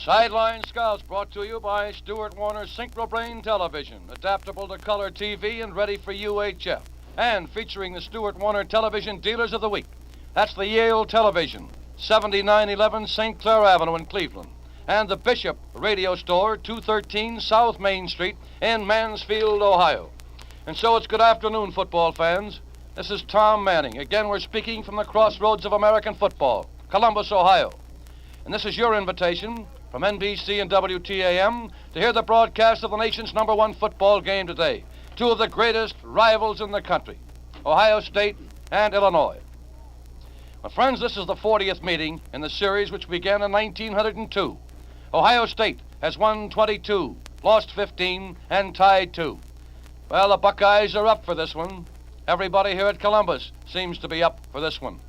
Sideline Scouts brought to you by Stuart Warner Synchrobrain Television, adaptable to color TV and ready for UHF, and featuring the Stuart Warner Television Dealers of the Week. That's the Yale Television, 7911 St. Clair Avenue in Cleveland, and the Bishop Radio Store, 213 South Main Street in Mansfield, Ohio. And so it's good afternoon, football fans. This is Tom Manning. Again, we're speaking from the crossroads of American football, Columbus, Ohio. And this is your invitation from NBC and WTAM to hear the broadcast of the nation's #1 football game today. Two of the greatest rivals in the country, Ohio State and Illinois. Well, friends, this is the 40th meeting in the series which began in 1902. Ohio State has won 22, lost 15, and tied 2. Well, the Buckeyes are up for this one. Everybody here at Columbus seems to be up for this one.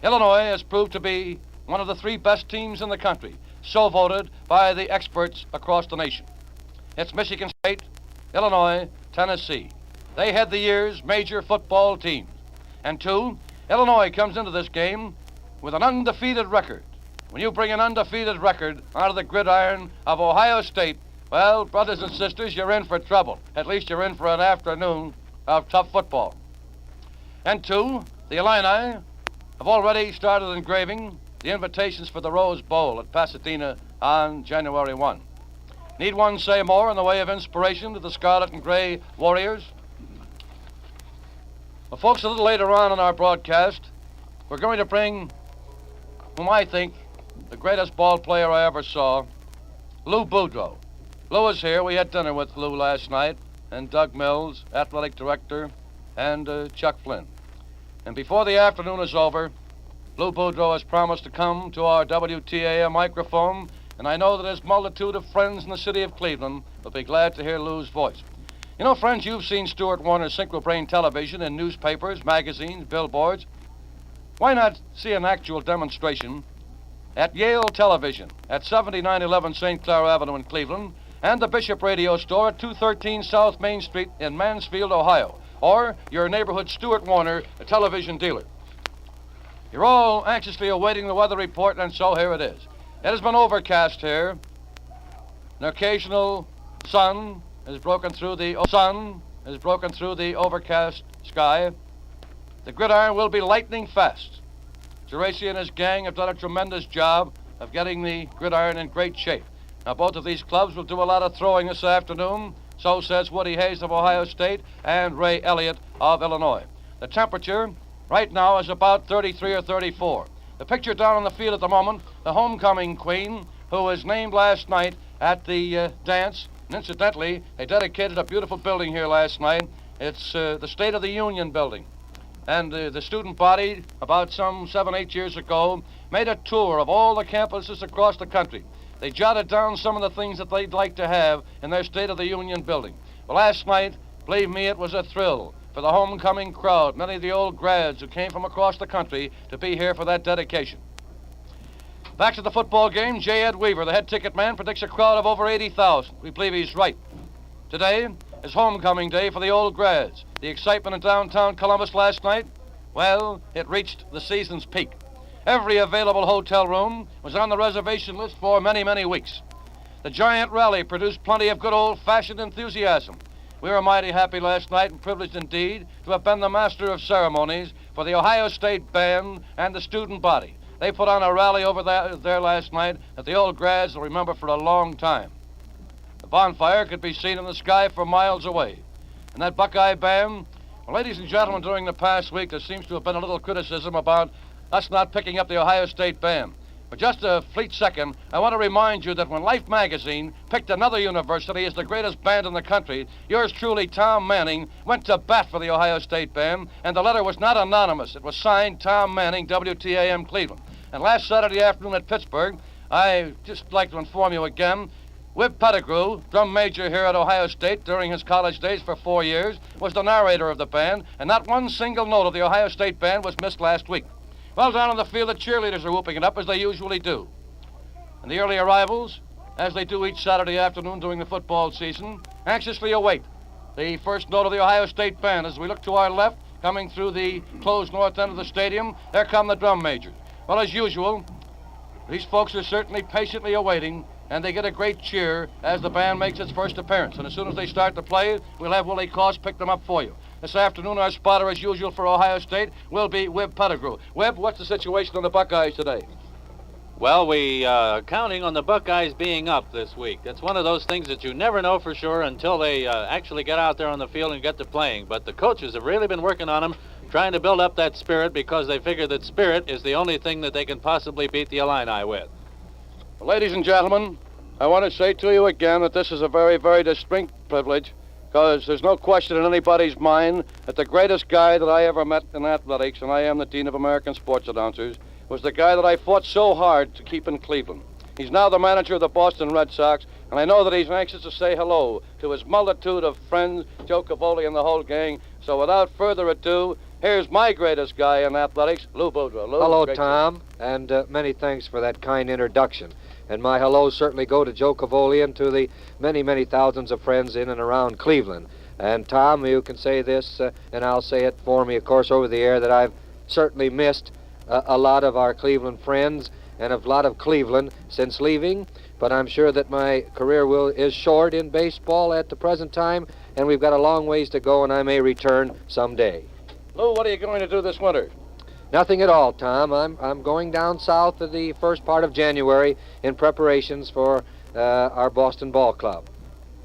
Illinois has proved to be one of the 3 best teams in the country, so voted by the experts across the nation. It's Michigan State, Illinois, Tennessee. They head the year's major football teams. And 2, Illinois comes into this game with an undefeated record. When you bring an undefeated record out of the gridiron of Ohio State, well, brothers and sisters, you're in for trouble. At least you're in for an afternoon of tough football. And 2, the Illini have already started engraving the invitations for the Rose Bowl at Pasadena on January 1. Need one say more in the way of inspiration to the Scarlet and Gray Warriors? Well, folks, a little later on in our broadcast, we're going to bring whom I think the greatest ball player I ever saw, Lou Boudreau. Lou is here. We had dinner with Lou last night, and Doug Mills, athletic director, and Chuck Flynn. And before the afternoon is over, Lou Boudreau has promised to come to our WTAM microphone, and I know that his multitude of friends in the city of Cleveland will be glad to hear Lou's voice. You know, friends, you've seen Stuart Warner Synchrobrain Television in newspapers, magazines, billboards. Why not see an actual demonstration at Yale Television at 7911 St. Clair Avenue in Cleveland and the Bishop Radio Store at 213 South Main Street in Mansfield, Ohio, or your neighborhood Stuart Warner television dealer. You're all anxiously awaiting the weather report, and so here it is. It has been overcast here. An occasional sun has broken through the overcast sky. The gridiron will be lightning fast. Geraci and his gang have done a tremendous job of getting the gridiron in great shape. Now, both of these clubs will do a lot of throwing this afternoon. So says Woody Hayes of Ohio State and Ray Elliott of Illinois. The temperature right now is about 33 or 34. The picture down on the field at the moment, the homecoming queen, who was named last night at the dance. And incidentally, they dedicated a beautiful building here last night. It's the State of the Union building. And the student body, about some 7-8 years ago, made a tour of all the campuses across the country. They jotted down some of the things that they'd like to have in their State of the Union building. Well, last night, believe me, it was a thrill for the homecoming crowd, many of the old grads who came from across the country to be here for that dedication. Back to the football game, J. Ed Weaver, the head ticket man, predicts a crowd of over 80,000. We believe he's right. Today is homecoming day for the old grads. The excitement in downtown Columbus last night, well, it reached the season's peak. Every available hotel room was on the reservation list for many, many weeks. The giant rally produced plenty of good old-fashioned enthusiasm. We were mighty happy last night and privileged indeed to have been the master of ceremonies for the Ohio State band and the student body. They put on a rally over there last night that the old grads will remember for a long time. The bonfire could be seen in the sky for miles away. And that Buckeye band, well, ladies and gentlemen, during the past week there seems to have been a little criticism about us not picking up the Ohio State band. But just a fleet second, I want to remind you that when Life magazine picked another university as the greatest band in the country, yours truly, Tom Manning, went to bat for the Ohio State band, and the letter was not anonymous. It was signed Tom Manning, WTAM Cleveland. And last Saturday afternoon at Pittsburgh, I just like to inform you again, Whip Pettigrew, drum major here at Ohio State during his college days for 4 years, was the narrator of the band, and not one single note of the Ohio State band was missed last week. Well, down on the field, the cheerleaders are whooping it up as they usually do. And the early arrivals, as they do each Saturday afternoon during the football season, anxiously await the first note of the Ohio State band. As we look to our left, coming through the closed north end of the stadium, there come the drum majors. Well, as usual, these folks are certainly patiently awaiting and they get a great cheer as the band makes its first appearance. And as soon as they start to play, we'll have Willie Cost pick them up for you. This afternoon, our spotter, as usual, for Ohio State will be Webb Pettigrew. Webb, what's the situation on the Buckeyes today? Well, we counting on the Buckeyes being up this week. That's one of those things that you never know for sure until they actually get out there on the field and get to playing. But the coaches have really been working on them, trying to build up that spirit because they figure that spirit is the only thing that they can possibly beat the Illini with. Well, ladies and gentlemen, I want to say to you again that this is a very, very distinct privilege, because there's no question in anybody's mind that the greatest guy that I ever met in athletics, and I am the Dean of American Sports Announcers, was the guy that I fought so hard to keep in Cleveland. He's now the manager of the Boston Red Sox, and I know that he's anxious to say hello to his multitude of friends, Joe Cavoli and the whole gang. So without further ado, here's my greatest guy in athletics, Lou Boudreau. Lou, hello, Tom, and many thanks for that kind introduction. And my hellos certainly go to Joe Cavoli and to the many, many thousands of friends in and around Cleveland. And Tom, you can say this, and I'll say it for me, of course, over the air, that I've certainly missed a lot of our Cleveland friends and a lot of Cleveland since leaving, but I'm sure that my career is short in baseball at the present time, and we've got a long ways to go, and I may return someday. Lou, what are you going to do this winter? Nothing at all, Tom. I'm going down south of the first part of January in preparations for our Boston Ball Club.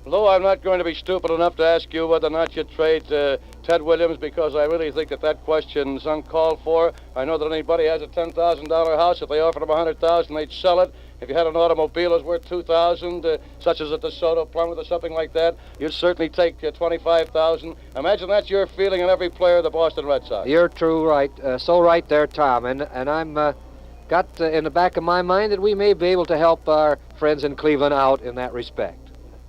Lou, I'm not going to be stupid enough to ask you whether or not you trade Ted Williams, because I really think that question is uncalled for. I know that anybody has a $10,000 house. If they offered him $100,000, they'd sell it. If you had an automobile that's worth $2,000, such as a DeSoto Plymouth or something like that, you'd certainly take $25,000. Imagine that's your feeling on every player of the Boston Red Sox. You're true, right. So right there, Tom. And I'm got in the back of my mind that we may be able to help our friends in Cleveland out in that respect.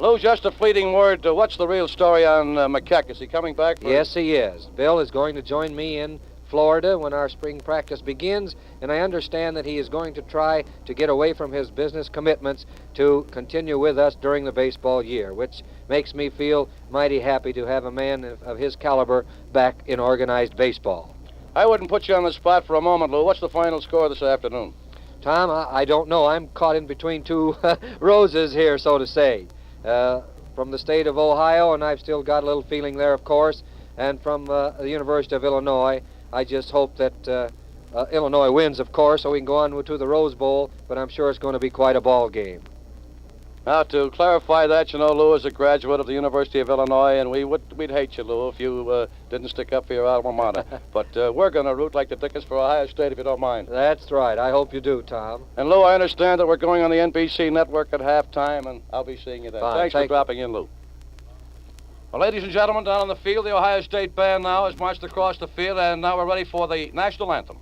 Lou, just a fleeting word. What's the real story on McKeck? Is he coming back? Yes, he is. Bill is going to join me in Florida when our spring practice begins, and I understand that he is going to try to get away from his business commitments to continue with us during the baseball year, which makes me feel mighty happy to have a man of his caliber back in organized baseball. I wouldn't put you on the spot for a moment, Lou. What's the final score this afternoon? Tom, I don't know. I'm caught in between two roses here, so to say. From the state of Ohio, and I've still got a little feeling there, of course, and from the University of Illinois. I just hope that Illinois wins, of course, so we can go on to the Rose Bowl, but I'm sure it's going to be quite a ball game. Now, to clarify that, you know, Lou is a graduate of the University of Illinois, and we'd hate you, Lou, if you didn't stick up for your alma mater. But we're going to root like the dickens for Ohio State, if you don't mind. That's right. I hope you do, Tom. And, Lou, I understand that we're going on the NBC network at halftime, and I'll be seeing you then. Fine. Thanks for dropping in, Lou. Well, ladies and gentlemen, down on the field, the Ohio State band now has marched across the field, and now we're ready for the national anthem.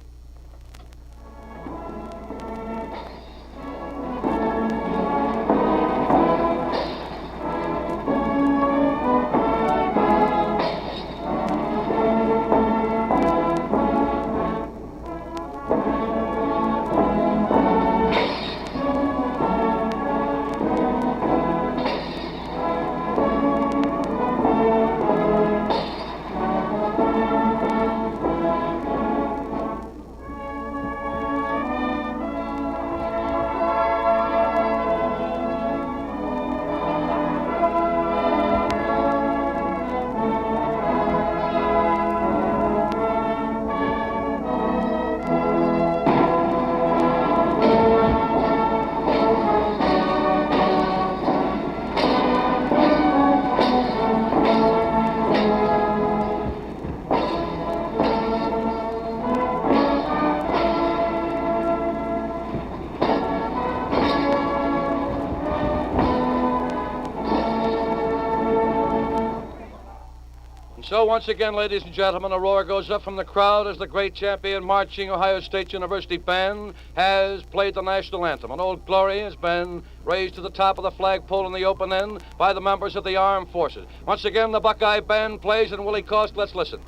So once again, ladies and gentlemen, a roar goes up from the crowd as the great champion marching Ohio State University band has played the national anthem. An Old Glory has been raised to the top of the flagpole in the open end by the members of the armed forces. Once again, the Buckeye band plays, and Willie Cost, let's listen.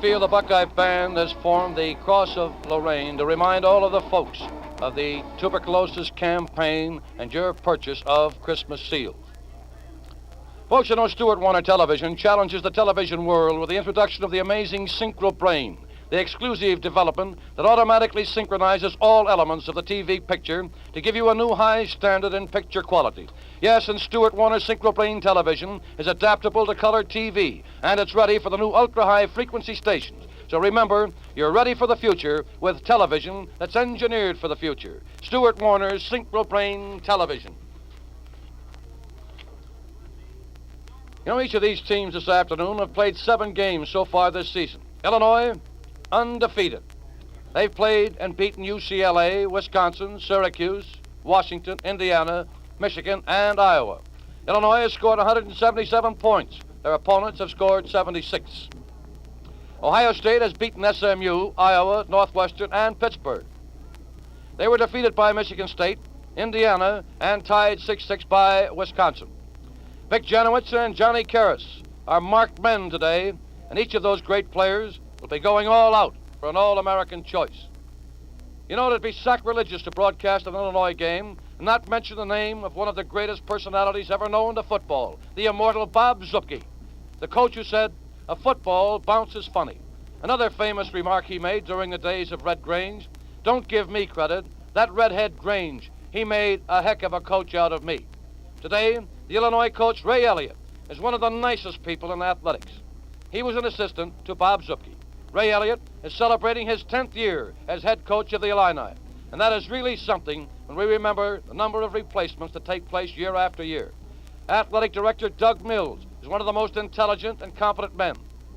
field, the Buckeye Band has formed the Cross of Lorraine to remind all of the folks of the tuberculosis campaign and your purchase of Christmas seals. Folks, you know, Stuart Warner Television challenges the television world with the introduction of the amazing Synchro Brain, the exclusive development that automatically synchronizes all elements of the TV picture to give you a new high standard in picture quality. Yes, and Stuart Warner Synchro Brain Television is adaptable to color TV, and it's ready for the new ultra-high frequency stations. So remember, you're ready for the future with television that's engineered for the future. Stuart Warner's Synchro Brain Television. You know, each of these teams this afternoon have played 7 games so far this season. Illinois, undefeated. They've played and beaten UCLA, Wisconsin, Syracuse, Washington, Indiana, Michigan, and Iowa. Illinois has scored 177 points. Their opponents have scored 76. Ohio State has beaten SMU, Iowa, Northwestern, and Pittsburgh. They were defeated by Michigan State, Indiana, and tied 6-6 by Wisconsin. Vic Janowitz and Johnny Karras are marked men today, and each of those great players will be going all out for an All-American choice. You know, it'd be sacrilegious to broadcast an Illinois game and not mention the name of one of the greatest personalities ever known to football, the immortal Bob Zuppke, the coach who said, "A football bounces funny." Another famous remark he made during the days of Red Grange, "Don't give me credit. That redhead Grange, he made a heck of a coach out of me." Today, the Illinois coach, Ray Elliott, is one of the nicest people in athletics. He was an assistant to Bob Zuppke. Ray Elliott is celebrating his 10th year as head coach of the Illini, and that is really something when we remember the number of replacements that take place year after year. Athletic director Doug Mills is one of the most intelligent and competent men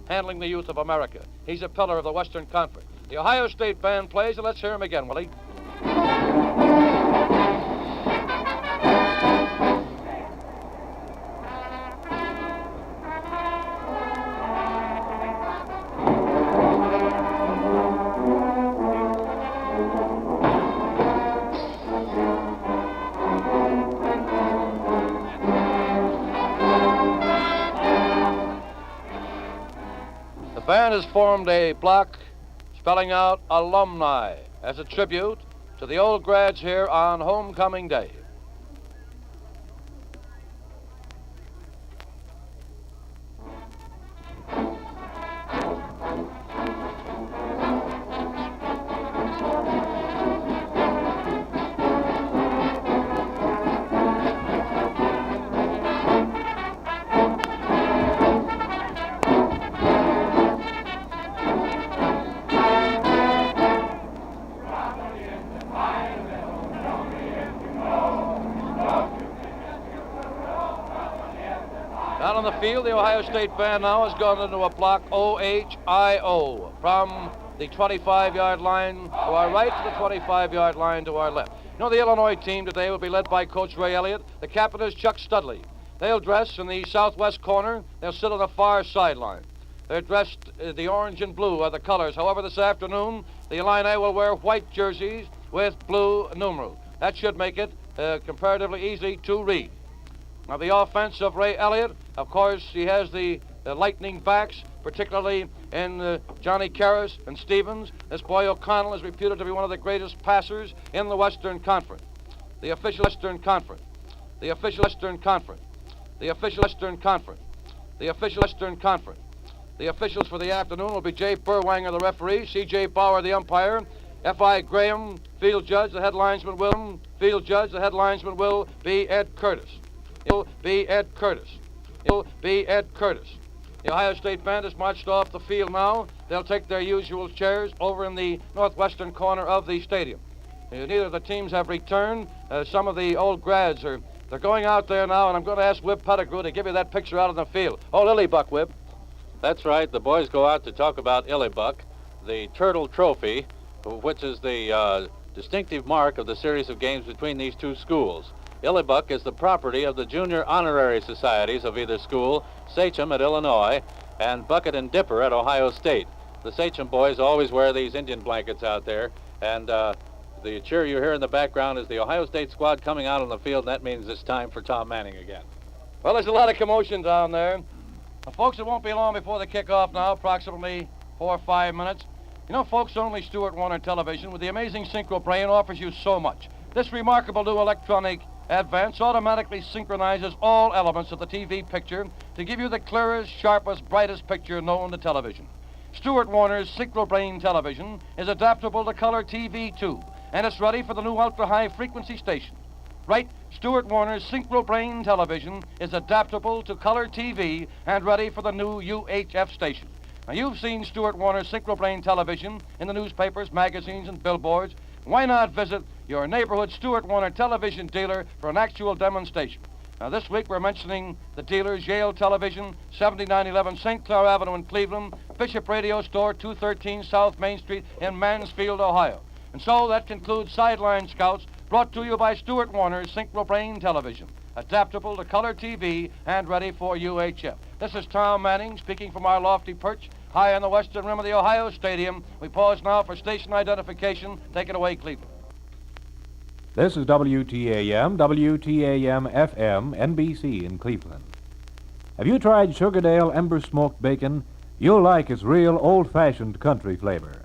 handling the youth of America. He's a pillar of the Western Conference. The Ohio State Band plays, and let's hear him again, Willie. The band has formed a block spelling out alumni as a tribute to the old grads here on homecoming day. Down on the field, the Ohio State Band now has gone into a block OHIO from the 25-yard line to our right to the 25-yard line to our left. You know, the Illinois team today will be led by Coach Ray Elliott. The captain is Chuck Studley. They'll dress in the southwest corner. They'll sit on the far sideline. They're dressed, the orange and blue are the colors. However, this afternoon, the Illini will wear white jerseys with blue numerals. That should make it comparatively easy to read. Now, the offense of Ray Elliott, of course, he has the lightning backs, particularly in Johnny Karras and Stevens. This boy O'Connell is reputed to be one of the greatest passers in the Western Conference. The official Western Conference. The official Western Conference. The official Western Conference. The official Western Conference. The officials for the afternoon will be Jay Burwanger, the referee, C.J. Bauer, the umpire, F.I. Graham, field judge, the head linesman will, field judge, the head linesman will be Ed Curtis. It'll be Ed Curtis. It'll be Ed Curtis. The Ohio State Band has marched off the field now. They'll take their usual chairs over in the northwestern corner of the stadium. Neither of the teams have returned. Some of the old grads they're going out there now, and I'm going to ask Wib Pettigrew to give you that picture out on the field. Oh, Lily-Buck, Wib. That's right. The boys go out to talk about Illybuck, the Turtle Trophy, which is the distinctive mark of the series of games between these two schools. Illybuck is the property of the junior honorary societies of either school, Sachem at Illinois and Bucket and Dipper at Ohio State. The Sachem boys always wear these Indian blankets out there, and the cheer you hear in the background is the Ohio State squad coming out on the field, and that means it's time for Tom Manning again. Well, there's a lot of commotion down there. Now, folks, it won't be long before the kickoff now, approximately 4 or 5 minutes. You know, folks, only Stuart Warner Television with the amazing Synchro Brain offers you so much. This remarkable new electronic advance automatically synchronizes all elements of the TV picture to give you the clearest, sharpest, brightest picture known to television. Stuart Warner's Synchro Brain Television is adaptable to color TV too, and it's ready for the new ultra-high frequency station. Right, Stuart Warner's Synchro Brain Television is adaptable to color TV and ready for the new UHF station. Now, you've seen Stuart Warner's Synchro Brain Television in the newspapers, magazines, and billboards. Why not visit your neighborhood Stuart Warner television dealer for an actual demonstration? Now, this week we're mentioning the dealers: Yale Television, 7911 St. Clair Avenue in Cleveland, Bishop Radio Store, 213 South Main Street in Mansfield, Ohio. And so that concludes Sideline Scouts, brought to you by Stuart Warner's Synchro Brain Television, adaptable to color TV and ready for UHF. This is Tom Manning speaking from our lofty perch high on the western rim of the Ohio Stadium. We pause now for station identification. Take it away, Cleveland. This is WTAM, WTAM FM, NBC in Cleveland. Have you tried Sugardale Ember Smoked Bacon? You'll like its real old-fashioned country flavor.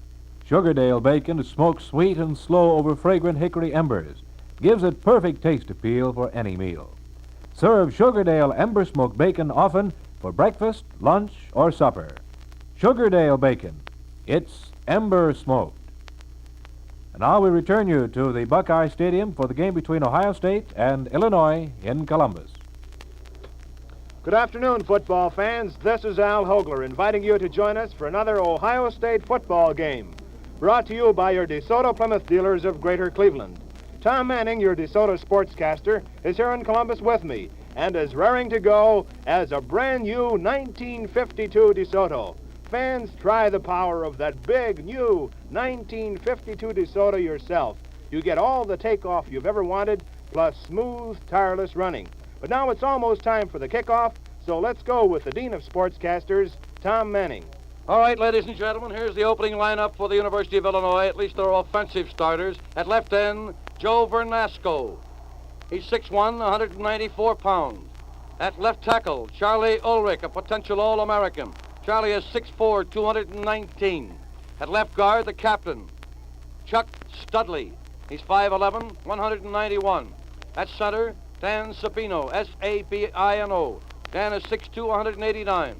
Sugardale bacon is smoked sweet and slow over fragrant hickory embers. Gives it perfect taste appeal for any meal. Serve Sugardale Ember Smoked Bacon often for breakfast, lunch, or supper. Sugardale Bacon. It's ember smoked. And now we return you to the Buckeye Stadium for the game between Ohio State and Illinois in Columbus. Good afternoon, football fans. This is Al Hogler inviting you to join us for another Ohio State football game. Brought to you by your DeSoto Plymouth dealers of Greater Cleveland. Tom Manning, your DeSoto sportscaster, is here in Columbus with me and is raring to go as a brand new 1952 DeSoto. Fans, try the power of that big, new 1952 DeSoto yourself. You get all the takeoff you've ever wanted, plus smooth, tireless running. But now it's almost time for the kickoff, so let's go with the Dean of Sportscasters, Tom Manning. All right, ladies and gentlemen, here's the opening lineup for the University of Illinois, at least their offensive starters. At left end, Joe Vernasco. He's 6'1", 194 pounds. At left tackle, Charlie Ulrich, a potential All-American. Charlie is 6'4", 219. At left guard, the captain, Chuck Studley. He's 5'11", 191. At center, Dan Sabino, S-A-B-I-N-O. Dan is 6'2", 189.